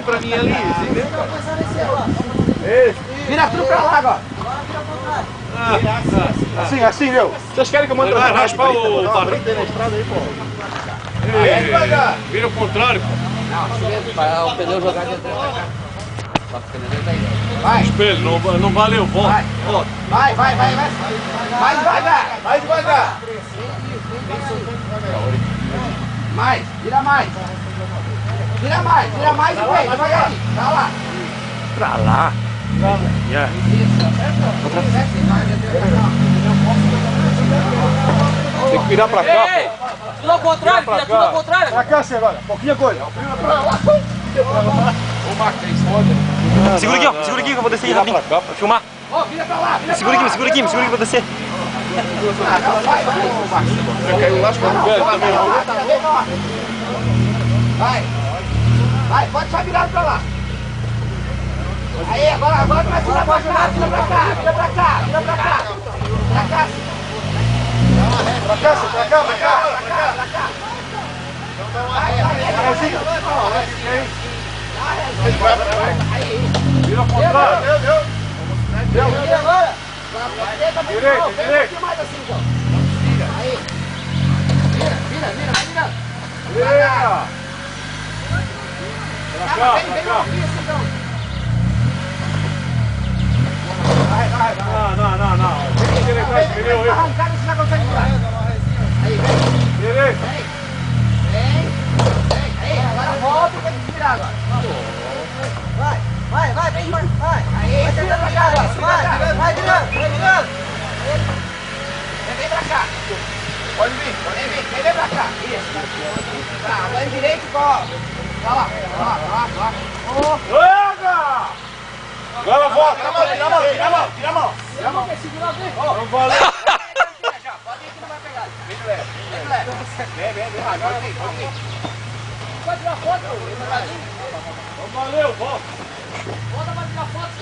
tudo pra mim ali, entendeu? Vira tudo pra lá agora. Assim, meu. Vocês querem que eu mande Vai raspar o barril? na estrada aí, pô. Vira o contrário, pô. Para o pneu jogar dentro da cá. Vai. Espelho, não valeu, volta. Volta. Vai. Mais devagar. Mais devagar. Mais, vira mais. Vira mais e vem, devagarinho. Pra lá. Pra lá. Yeah. Tem que virar pra cá. Ei, tudo ao contrário, filha, tudo ao contrário. Pra cá, assim, agora. Pouquinha coisa. Pra lá. Ô, Marcos, tem foda. Segura aqui, ó. Segura aqui que eu vou descer aí rapidinho. Vou filmar. Ó, vira pra lá. Segura aqui, segura aqui que eu vou descer. Já caiu lá, acho que eu não quero também, não. Vai, pode só virar pra lá. Aí, agora vai virar pra cá, vira pra cá. Pra cá. Vira ao contrário. Deu. Vira agora. Direito. Mais assim, João. Aí. Vira. Vira. Pra cá. Não. Tem que direitar esse pneu aí. Arrancada, você já consegue virar. Aí, vem. Direito. Aí, agora volta e tem que virar agora. Vai, vem, vai. Aí, vira pra cá agora. Vai virando. Vem pra cá. Pode vir. Vem pra cá. Isso. Tá, vai direito e cola. Vai lá. Agora volta. Tira a mão. Não valeu. Pode ir que não vai pegar. Vem leve. Agora vem. Pode tirar foto, Não valeu, volta. Volta pra tirar foto.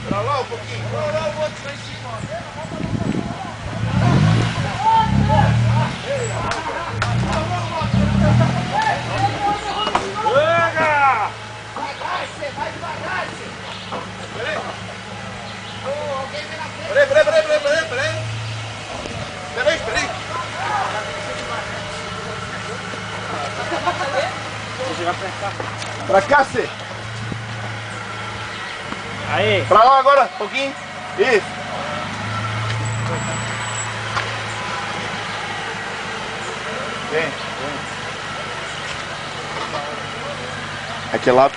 Pra lá um pouquinho. Pra lá o outro lá em cima. Vai devagar, Peraí. Pra cá, Cê. Aí. Pra lá agora, um pouquinho. Isso. Vem. Aqui lá.